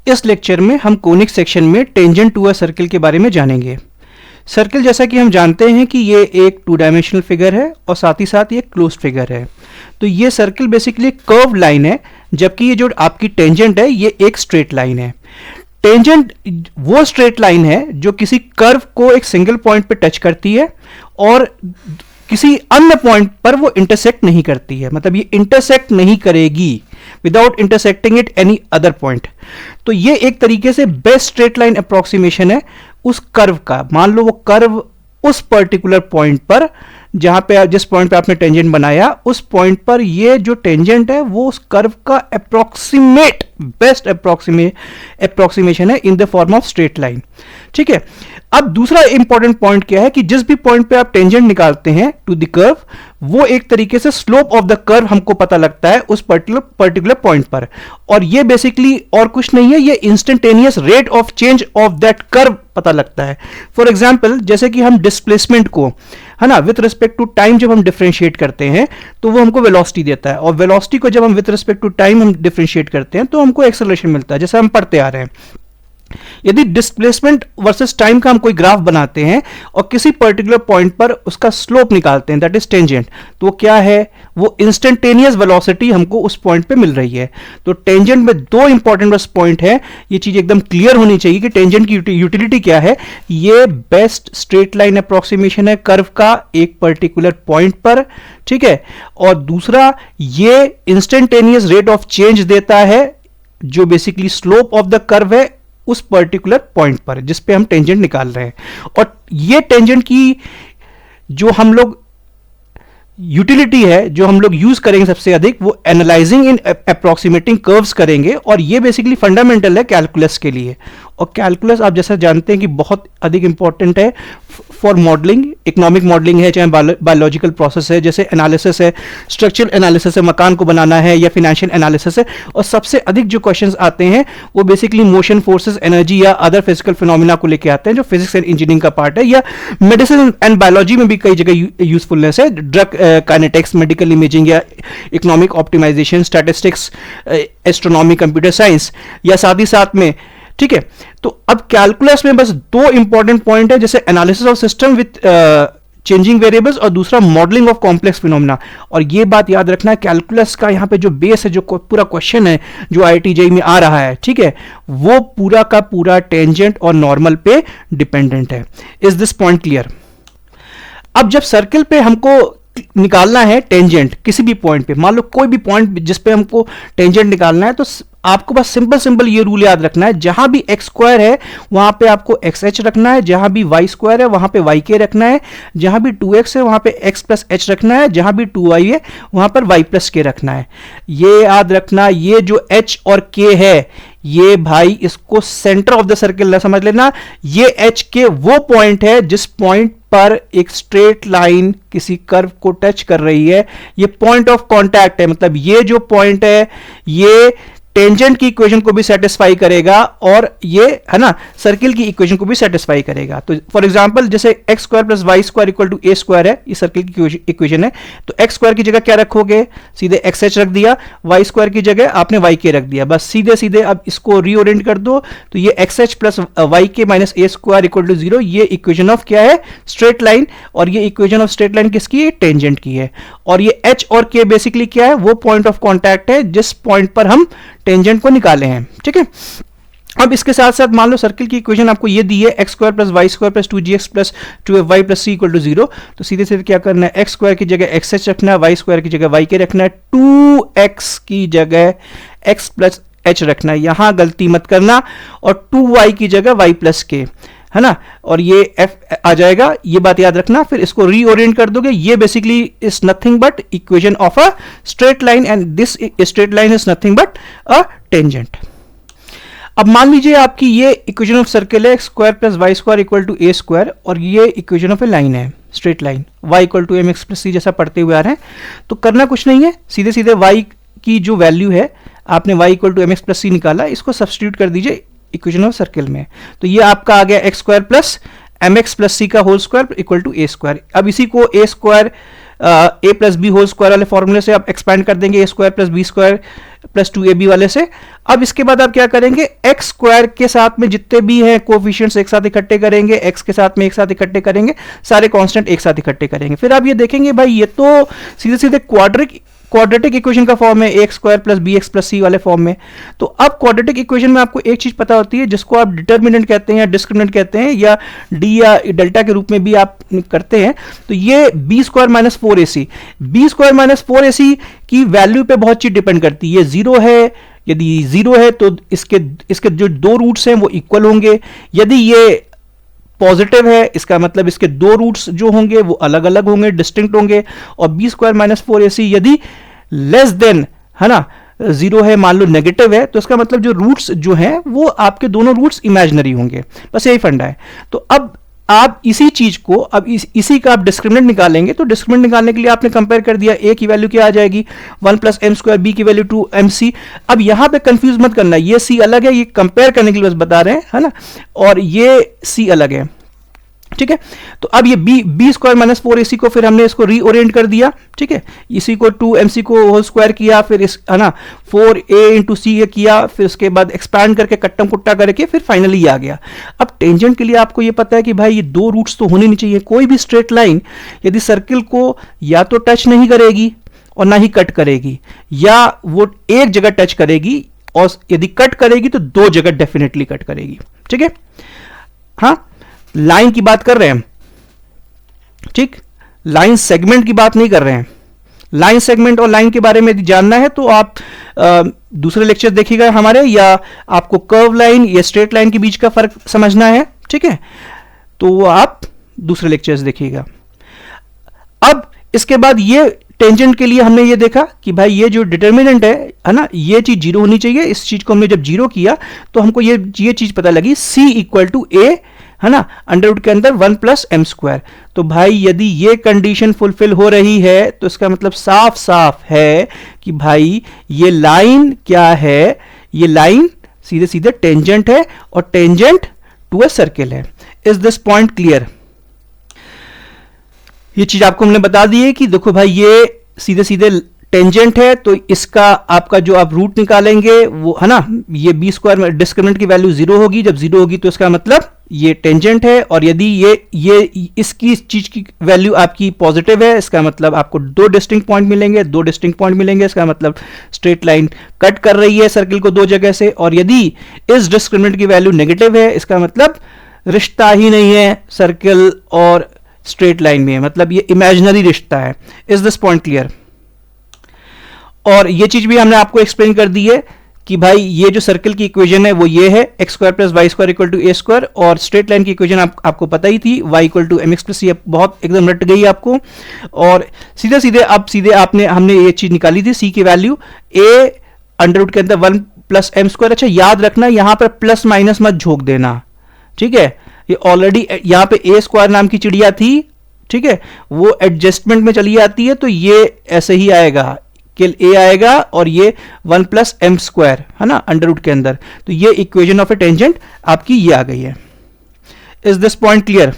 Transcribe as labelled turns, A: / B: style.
A: इस लेक्चर में हम कोनिक सेक्शन में टेंजेंट टू अ सर्किल के बारे में जानेंगे। सर्किल जैसा कि हम जानते हैं कि ये एक टू डायमेंशनल फिगर है और साथ ही साथ ये क्लोज्ड फिगर है। तो ये सर्किल बेसिकली कर्व लाइन है, जबकि ये जो आपकी टेंजेंट है ये एक स्ट्रेट लाइन है। टेंजेंट वो स्ट्रेट लाइन है जो किसी कर्व को एक सिंगल पॉइंट पे टच करती है और किसी अन्य पॉइंट पर वो इंटरसेक्ट नहीं करती है, मतलब ये इंटरसेक्ट नहीं करेगी without intersecting it any other point. तो ये एक तरीके से बेस्ट स्ट्रेट लाइन अप्रोक्सीमेशन है उस कर्व का। मान लो वो कर्व उस पर्टिकुलर पॉइंट पर, जहां पे जिस पॉइंट पे आपने टेंजेंट बनाया, उस पॉइंट पर ये जो टेंजेंट है वो उस कर्व का अप्रोक्सीमेट बेस्ट अप्रोक्सीमेशन है in the form of straight line. ठीक है। अब दूसरा इंपॉर्टेंट पॉइंट क्या है कि जिस भी पॉइंट पे आप टेंजेंट निकालते हैं टू द कर्व, वो एक तरीके से स्लोप ऑफ द कर्व हमको पता लगता है उस पर्टिकुलर पॉइंट पर। और ये बेसिकली और कुछ नहीं है, ये instantaneous rate of change of that curve पता लगता है। फॉर एग्जाम्पल, जैसे कि हम डिस्प्लेसमेंट को, है ना, विथ रिस्पेक्ट टू टाइम जब हम डिफरेंशिएट करते हैं तो वो हमको वेलोसिटी देता है, और वेलोसिटी को जब हम विथ रिस्पेक्ट टू टाइम हम डिफरेंशिएट करते हैं तो हमको एक्सेलरेशन मिलता है, जैसे हम पढ़ते आ रहे हैं। यदि डिस्प्लेसमेंट वर्सेस टाइम का हम कोई ग्राफ बनाते हैं और किसी पर्टिकुलर पॉइंट पर उसका स्लोप निकालते हैं, दैट इज टेंजेंट, तो वो क्या है, वो इंस्टेंटेनियस वेलोसिटी हमको उस पॉइंट पे मिल रही है। तो टेंजेंट में दो इंपॉर्टेंट बस पॉइंट है, ये चीज एकदम क्लियर होनी चाहिए कि टेंजेंट की यूटिलिटी क्या है। ये बेस्ट स्ट्रेट लाइन अप्रोक्सीमेशन है कर्व का एक पर्टिकुलर पॉइंट पर, ठीक है। और दूसरा, ये इंस्टेंटेनियस रेट ऑफ चेंज देता है जो basically slope of the curve है उस पर्टिकुलर पॉइंट पर जिस पे हम टेंजेंट निकाल रहे हैं। और ये टेंजेंट की जो हम लोग यूटिलिटी है, जो हम लोग यूज करेंगे सबसे अधिक, वो एनालाइजिंग इन अप्रोक्सीमेटिंग कर्व्स करेंगे। और ये बेसिकली फंडामेंटल है कैलकुलस के लिए। और कैलकुलस आप जैसा जानते हैं कि बहुत अधिक इंपॉर्टेंट है फॉर मॉडलिंग, इकोनॉमिक मॉडलिंग है, चाहे बायोलॉजिकल प्रोसेस है, जैसे एनालिसिस है, स्ट्रक्चरल एनालिसिस है, मकान को बनाना है, या फाइनेंशियल एनालिसिस है। और सबसे अधिक जो क्वेश्चंस आते हैं वो बेसिकली मोशन, फोर्सेस, एनर्जी या अदर फिजिकल फिनोमिना को लेके आते हैं, जो फिजिक्स एंड इंजीनियरिंग का पार्ट है, या मेडिसिन एंड बायोलॉजी में भी कई जगह यूजफुलनेस है, ड्रग काइनेटिक्स, मेडिकल इमेजिंग या economic optimisation, statistics, astronomy, computer science, या साथ ही साथ में, ठीक है। तो अब कैलकुलस में बस दो इंपॉर्टेंट पॉइंट है, जैसे analysis of system with changing variables और दूसरा मॉडलिंग ऑफ कॉम्प्लेक्स फिनोमेना। और ये बात याद रखना है, कैलकुलस का यहाँ पे जो बेस है, जो पूरा क्वेश्चन है जो IIT JEE में आ रहा है, ठीक है, वो पूरा का पूरा टेंजेंट और नॉर्मल पे डिपेंडेंट है। Is this point clear? अब जब सर्किल पे हमको निकालना है टेंजेंट किसी भी पॉइंट पे, मान लो कोई भी पॉइंट जिस पे हमको टेंजेंट निकालना है, तो आपको बस सिंपल ये रूल याद रखना है, जहां भी x स्क्वायर है वहां पे आपको xh रखना है, जहां भी y स्क्वायर है वहां पे yk रखना है, जहां भी 2x है वहां पे x प्लस h रखना है, जहां भी 2y है वहां पर y प्लस k रखना है। ये याद रखना, ये जो h और k है, ये भाई इसको सेंटर ऑफ द सर्किल ना समझ लेना। ये h k वो पॉइंट है जिस पॉइंट पर एक स्ट्रेट लाइन किसी कर्व को टच कर रही है, ये पॉइंट ऑफ कांटेक्ट है। मतलब ये जो पॉइंट है ये टेंजेंट की इक्वेशन को भी सेटिस्फाई करेगा और ये, है ना, सर्किल की इक्वेशन को भी सेटिस्फाई करेगा। तो फॉर एग्जांपल, जैसे x square plus y square equal to a square है, ये सर्किल की इक्वेशन है। तो x स्क्वायर की जगह क्या रखोगे, सीधे xh रख दिया, y स्क्वायर की जगह आपने yk रख दिया, बस सीधे अब इसको रीओरिएंट कर दो, तो ये xh plus yk minus a square equal to 0, ये इक्वेशन ऑफ क्या है, स्ट्रेट लाइन। और ये इक्वेशन ऑफ स्ट्रेट लाइन किसकी है, टेंजेंट की है। और ये h और k बेसिकली क्या है, वो पॉइंट ऑफ कॉन्टैक्ट है जिस पॉइंट पर हम टेंजेंट को निकाले हैं, ठीक है। अब इसके साथ साथ मान लो सर्किल की इक्वेशन आपको ये दी है, x square plus y square plus 2gx plus 2fy plus c equal to 0। तो सीधे सीधे क्या करना है, x स्क्वायर की जगह xh रखना है, y स्क्वायर की जगह yk रखना है, 2x की जगह x प्लस h रखना है, यहां गलती मत करना, और 2y की जगह y प्लस k, है ना, और ये f आ जाएगा, ये बात याद रखना। फिर इसको रीओरिएंट कर दोगे, ये basically is nothing but equation of a straight line, and this straight line is nothing but a tangent. अब मान लीजिए आपकी ये इक्वेशन ऑफ सर्किल है, x square plus y square equal to a square, और ये इक्वेशन ऑफ ए लाइन है, straight line, y equal to mx plus c, जैसा पढ़ते हुए आ रहे हैं। तो करना कुछ नहीं है, सीधे सीधे y की जो वैल्यू है, आपने y equal to mx plus c निकाला, इसको सब्स्टिट्यूट कर दीजिए इक्वेशन ऑफ सर्किल में। तो ये आपका आ गया x square plus mx plus c का whole square equal to a square. अब इसी को a square A plus B whole square वाले फॉर्मूले से आप एक्सपैंड कर देंगे, A square plus B square plus 2ab वाले से। अब इसके बाद आप क्या करेंगे, एक्स स्क्वायर के साथ में जितने भी हैं कोफिशिएंट्स एक साथ इकट्ठे करेंगे, एक्स के साथ में एक साथ इकट्ठे करेंगे, सारे कांस्टेंट एक साथ इकट्ठे करेंगे। फिर आप ये देखेंगे भाई ये तो सीधे सीधे क्वाड्रेटिक इक्वेशन का फॉर्म है, x square plus b x plus c वाले फॉर्म में। तो अब क्वाड्रेटिक इक्वेशन में आपको एक चीज पता होती है जिसको आप डिटर्मिनेंट कहते हैं या डिस्क्रिमिनेंट कहते हैं या डी या डेल्टा के रूप में भी आप करते हैं। तो ये B square minus 4ac, B square minus 4ac की वैल्यू पे बहुत चीज डिपेंड करती है। ये जीरो है, यदि जीरो है तो इसके जो दो रूट्स हैं वो इक्वल होंगे। यदि ये पॉजिटिव है इसका मतलब इसके दो रूट्स जो होंगे वो अलग अलग होंगे, डिस्टिंक्ट होंगे। और बी स्क्वायर माइनस 4ac यदि लेस देन, है ना, जीरो है, मान लो नेगेटिव है, तो इसका मतलब जो रूट्स जो हैं वो आपके दोनों रूट्स इमेजिनरी होंगे। बस यही फंडा है। तो अब आप इसी चीज को अब इसी का आप डिस्क्रिमिनेंट निकालेंगे। तो डिस्क्रिमिनेंट निकालने के लिए आपने कंपेयर कर दिया, ए की वैल्यू क्या आ जाएगी 1 प्लस एम स्क्वायर, बी की वैल्यू 2mc। अब यहां पे कंफ्यूज मत करना, ये सी अलग है, ये कंपेयर करने के लिए बस बता रहे हैं, है ना, और ये सी अलग है, ठीक है। तो अब ये बी स्क्वायर माइनस 4ac को फिर हमने इसको रीओरिएंट कर दिया, ठीक है, इसी को 2mc को होल स्क्वायर किया, फिर इस, है ना, 4a इंटू सी किया, फिर उसके बाद एक्सपैंड करके कट्टम कुट्टा करके फिर फाइनली आ गया। अब टेंजेंट के लिए आपको ये पता है कि भाई ये दो रूट्स तो होने नहीं चाहिए। कोई भी स्ट्रेट लाइन यदि सर्किल को या तो टच नहीं करेगी और ना ही कट करेगी, या वो एक जगह टच करेगी और यदि कट करेगी तो दो जगह डेफिनेटली कट करेगी, ठीक है। हाँ, लाइन की बात कर रहे हैं, ठीक, लाइन सेगमेंट की बात नहीं कर रहे हैं। लाइन सेगमेंट और लाइन के बारे में यदि जानना है तो आप दूसरे लेक्चर देखिएगा हमारे, या आपको कर्व लाइन या स्ट्रेट लाइन के बीच का फर्क समझना है, ठीक है, तो आप दूसरे लेक्चर्स देखिएगा। अब इसके बाद ये टेंजेंट के लिए हमने ये देखा कि भाई ये जो डिटर्मिनेंट है ना, ये चीज जीरो होनी चाहिए। इस चीज को हमने जब जीरो किया तो हमको ये चीज पता लगी, c इक्वल टू a, है ना, अंडर रूट के अंदर 1 प्लस एम स्क्वायर। तो भाई यदि ये कंडीशन फुलफिल हो रही है तो इसका मतलब साफ साफ है कि भाई ये लाइन क्या है, ये लाइन सीधे सीधे टेंजेंट है और टेंजेंट टू ए सर्किल है। Is this point clear? ये चीज आपको हमने बता दी है कि देखो भाई ये सीधे सीधे टेंजेंट है, तो इसका आपका जो आप रूट निकालेंगे वो, है ना, ये बी स्क्वायर में डिस्क्रिमिनेंट की वैल्यू जीरो होगी। जब जीरो होगी तो इसका मतलब ये टेंजेंट है, और यदि ये इसकी चीज की वैल्यू आपकी पॉजिटिव है, इसका मतलब आपको दो डिस्टिंक्ट पॉइंट मिलेंगे, दो डिस्टिंक्ट पॉइंट मिलेंगे, इसका मतलब स्ट्रेट लाइन कट कर रही है सर्किल को दो जगह से। और यदि इस डिस्क्रिमिनेंट की वैल्यू नेगेटिव है, इसका मतलब रिश्ता ही नहीं है सर्किल और स्ट्रेट लाइन में, मतलब ये इमेजिनरी रिश्ता है। Is this point clear? और ये चीज भी हमने आपको एक्सप्लेन कर दी है कि भाई ये जो सर्किल की इक्वेशन है वो ये है, x square plus y square equal to a square, और स्ट्रेट लाइन की इक्वेशन आपको पता ही थी, y equal to m x plus c. बहुत एकदम रट गई आपको। और सीधे सीधे हमने ये चीज निकाली थी, सी की वैल्यू ए अंडर रूट के अंदर 1 प्लस एम स्क्वायर। अच्छा याद रखना यहां पर प्लस माइनस मत झोंक देना, ठीक है, ये ऑलरेडी यहां पे ए स्क्वायर नाम की चिड़िया थी, ठीक है, वो एडजस्टमेंट में चली जाती है, तो ये ऐसे ही आएगा, केवल ए आएगा और ये 1 प्लस एम स्क्वायर, है ना, अंडर रूट के अंदर। तो ये इक्वेशन ऑफ ए टेंजेंट आपकी ये आ गई है। Is this point clear?